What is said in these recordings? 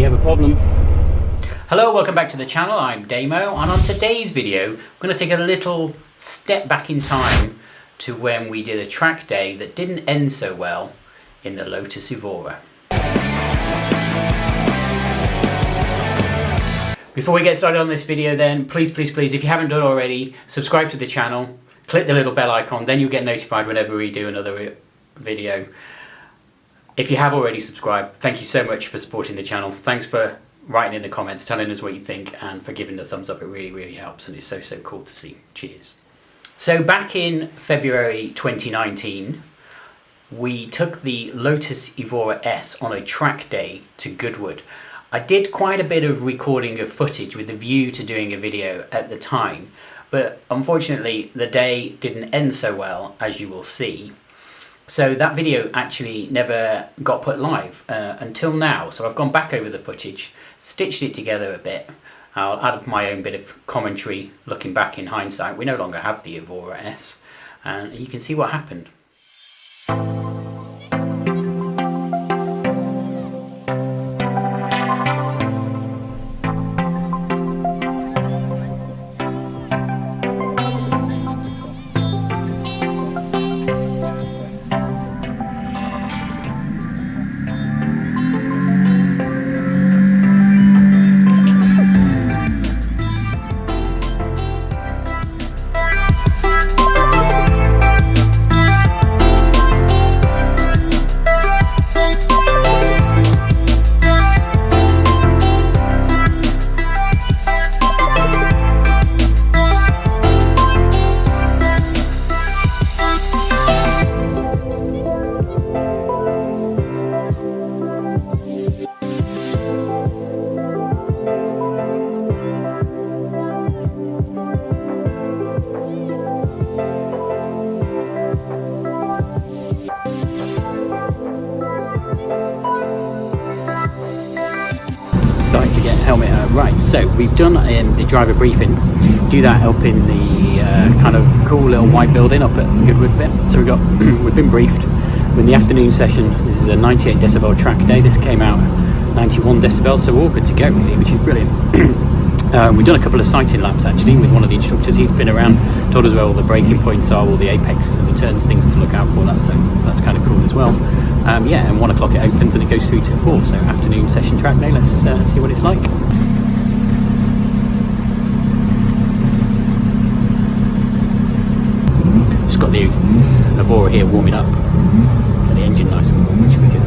we have a problem. Hello, welcome back to the channel. I'm Damo, and on today's video, I'm going to take a little step back in time to when we did a track day that didn't end so well in the Lotus Evora. Before we get started on this video then, please, if you haven't done already, subscribe to the channel, click the little bell icon, then you'll get notified whenever we do another video. If you have already subscribed, thank you so much for supporting the channel. Thanks for writing in the comments, telling us what you think, and for giving the thumbs up. It really helps, and it's so cool to see. Cheers. So back in February 2019, we took the Lotus Evora S on a track day to Goodwood. I did quite a bit of recording of footage with a view to doing a video at the time, but unfortunately the day didn't end so well, as you will see. So that video actually never got put live until now. So I've gone back over the footage, stitched it together a bit. I'll add my own bit of commentary looking back in hindsight. We no longer have the Evora S, and you can see what happened. Starting to get helmet right, so we've done the driver briefing. Do that up in the kind of cool little white building up at Goodwood bit. So we've been briefed. We're in the afternoon session. This is a 98 decibel track day. This came out 91 decibels, so we're all good to go really, which is brilliant. We've done a couple of sighting laps actually with one of the instructors. He's been around, told us where all the braking points are, all the apexes of the turns, things to look out for. That's kind of cool as well. Yeah, and 1 o'clock it opens and it goes through to 4, so afternoon session track day. Let's see what it's like. Just got the Evora here warming up. Got the engine nice and warm, which will be good.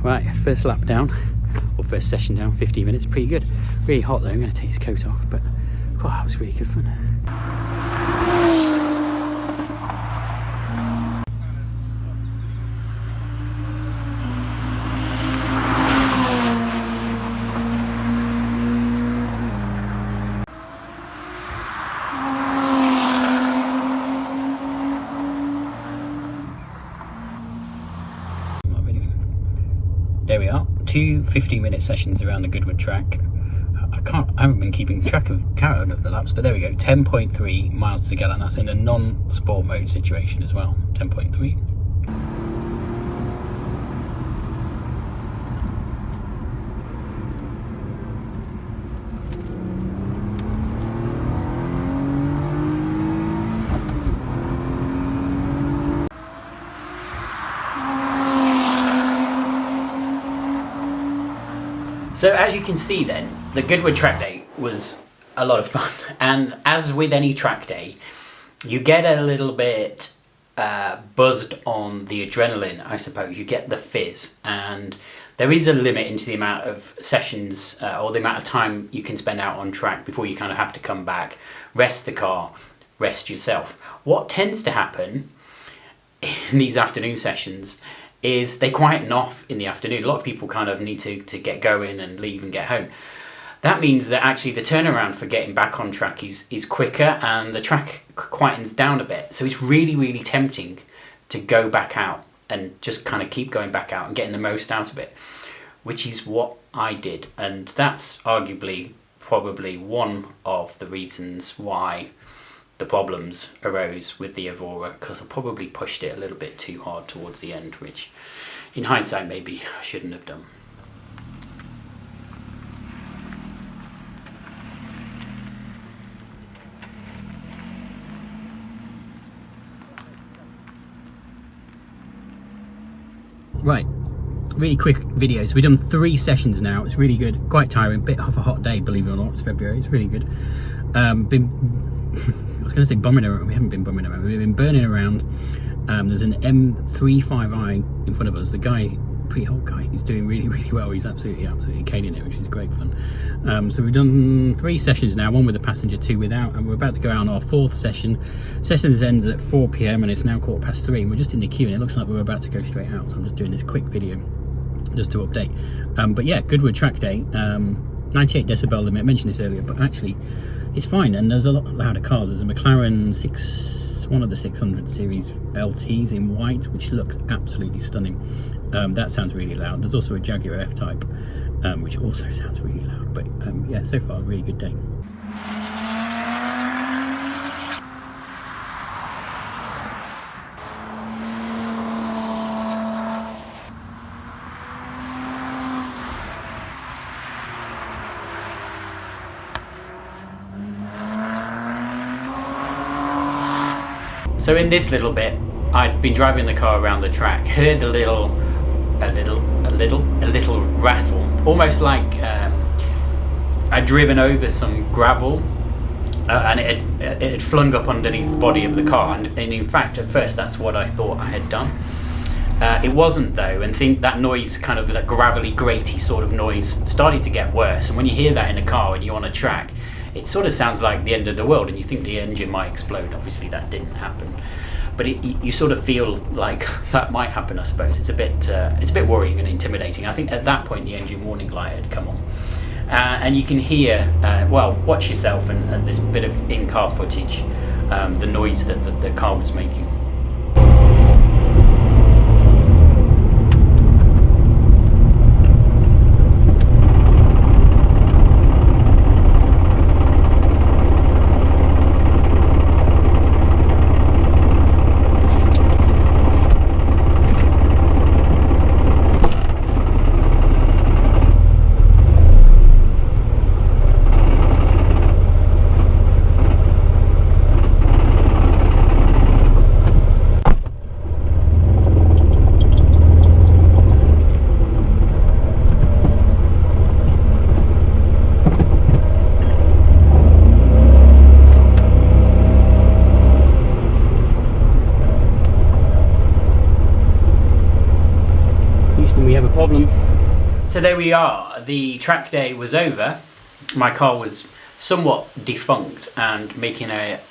Right, first lap down, or first session down, 15 minutes, pretty good. Really hot though, I'm going to take his coat off, but God, that was really good fun. There we are, 2 15-minute sessions around the Goodwood track. I haven't been keeping track of count of the laps, but there we go, 10.3 miles to gallon. That's in a non-sport mode situation as well, 10.3. So as you can see then, the Goodwood track day was a lot of fun, and as with any track day, you get a little bit buzzed on the adrenaline, I suppose. You get the fizz, and there is a limit into the amount of sessions or the amount of time you can spend out on track before you kind of have to come back, rest the car, rest yourself. What tends to happen in these afternoon sessions is they quieten off in the afternoon. A lot of people kind of need to get going and leave and get home. That means that actually the turnaround for getting back on track is quicker, and the track quietens down a bit. So it's really, really tempting to go back out and just kind of keep going back out and getting the most out of it, which is what I did. And that's arguably probably one of the reasons why the problems arose with the Evora, because I probably pushed it a little bit too hard towards the end, which in hindsight maybe I shouldn't have done. Right, really quick video. So we've done 3 sessions now. It's really good, quite tiring, bit of a hot day, believe it or not. It's February, it's really good. I was going to say bumming around. We haven't been bumming around, we've been burning around. There's an M35i in front of us. The guy, pretty old guy, he's doing really, really well. He's absolutely caning it, which is great fun. So we've done 3 sessions now, 1 with a passenger, 2 without, and we're about to go out on our 4th session. Session ends at 4 p.m. and it's now 3:15, and we're just in the queue, and it looks like we're about to go straight out. So I'm just doing this quick video just to update. But yeah, Goodwood track day, 98 decibel limit. I mentioned this earlier, but actually it's fine, and there's a lot louder cars. There's a McLaren one of the 600 series LTs in white, which looks absolutely stunning. That sounds really loud. There's also a Jaguar F-Type, which also sounds really loud. But yeah, so far a really good day. So in this little bit, I'd been driving the car around the track, heard a little rattle, almost like I'd driven over some gravel, and it had flung up underneath the body of the car. And in fact, at first, that's what I thought I had done. It wasn't though, and that noise, kind of that gravelly, graty sort of noise, started to get worse. And when you hear that in a car and you're on a track, it sort of sounds like the end of the world, and you think the engine might explode. Obviously that didn't happen, but you sort of feel like that might happen, I suppose. It's a bit worrying and intimidating. I think at that point the engine warning light had come on, and you can hear, well, watch yourself and this bit of in-car footage, the noise that the car was making. So there we are, the track day was over. My car was somewhat defunct and making a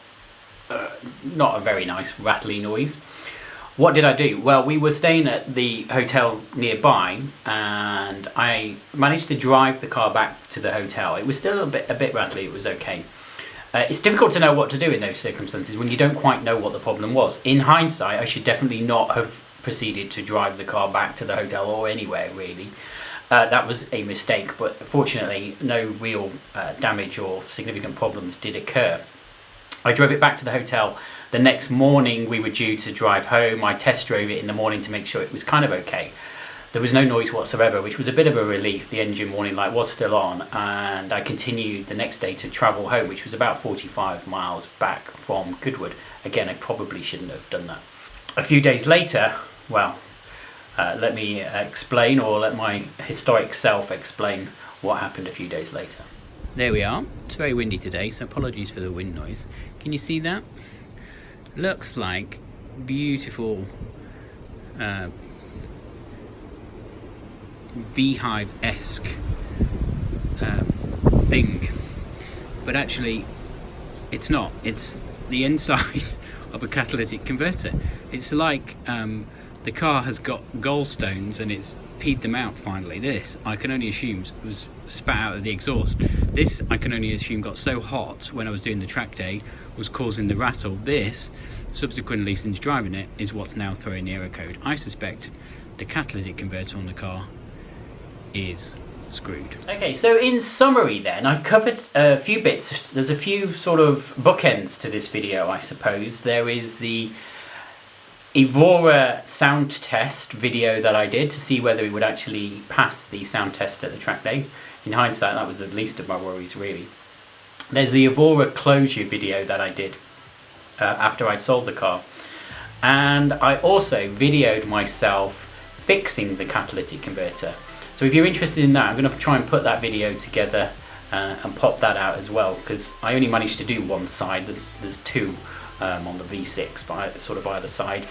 not a very nice rattly noise. What did I do? Well, we were staying at the hotel nearby, and I managed to drive the car back to the hotel. It was still a bit rattly, it was okay. It's difficult to know what to do in those circumstances when you don't quite know what the problem was. In hindsight, I should definitely not have proceeded to drive the car back to the hotel or anywhere really. That was a mistake, but fortunately no real damage or significant problems did occur. I drove it back to the hotel. The next morning we were due to drive home. I test drove it in the morning to make sure it was kind of okay. There was no noise whatsoever, which was a bit of a relief. The engine warning light was still on, and I continued the next day to travel home, which was about 45 miles back from Goodwood. Again, I probably shouldn't have done that. A few days later, well, let me explain, or let my historic self explain what happened a few days later. There we are. It's very windy today, so apologies for the wind noise. Can you see that? Looks like beautiful beehive-esque thing, but actually it's not. It's the inside of a catalytic converter. It's like the car has got gallstones and it's peed them out finally. This, I can only assume, was spat out of the exhaust. This, I can only assume, got so hot when I was doing the track day, was causing the rattle. This, subsequently, since driving it, is what's now throwing the error code. I suspect the catalytic converter on the car is screwed. Okay, so in summary then, I covered a few bits. There's a few sort of bookends to this video, I suppose. There is the Evora sound test video that I did to see whether it would actually pass the sound test at the track day. In hindsight, that was the least of my worries, really. There's the Evora closure video that I did after I'd sold the car. And I also videoed myself fixing the catalytic converter. So if you're interested in that, I'm going to try and put that video together and pop that out as well, because I only managed to do one side. There's two on the V6, but sort of either side.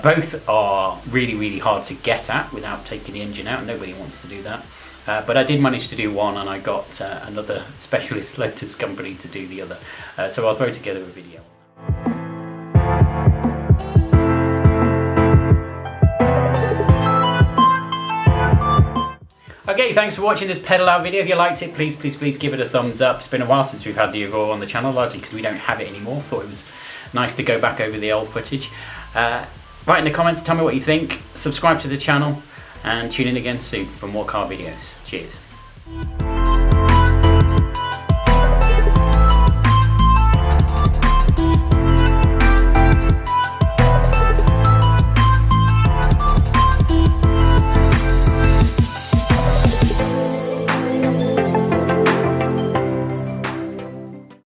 Both are really, really hard to get at without taking the engine out. Nobody wants to do that. But I did manage to do one, and I got another specialist Lotus company to do the other. So I'll throw together a video. Okay, thanks for watching this pedal out video. If you liked it, please give it a thumbs up. It's been a while since we've had the Evora on the channel, largely because we don't have it anymore. Thought it was nice to go back over the old footage. Write in the comments, tell me what you think. Subscribe to the channel and tune in again soon for more car videos. Cheers.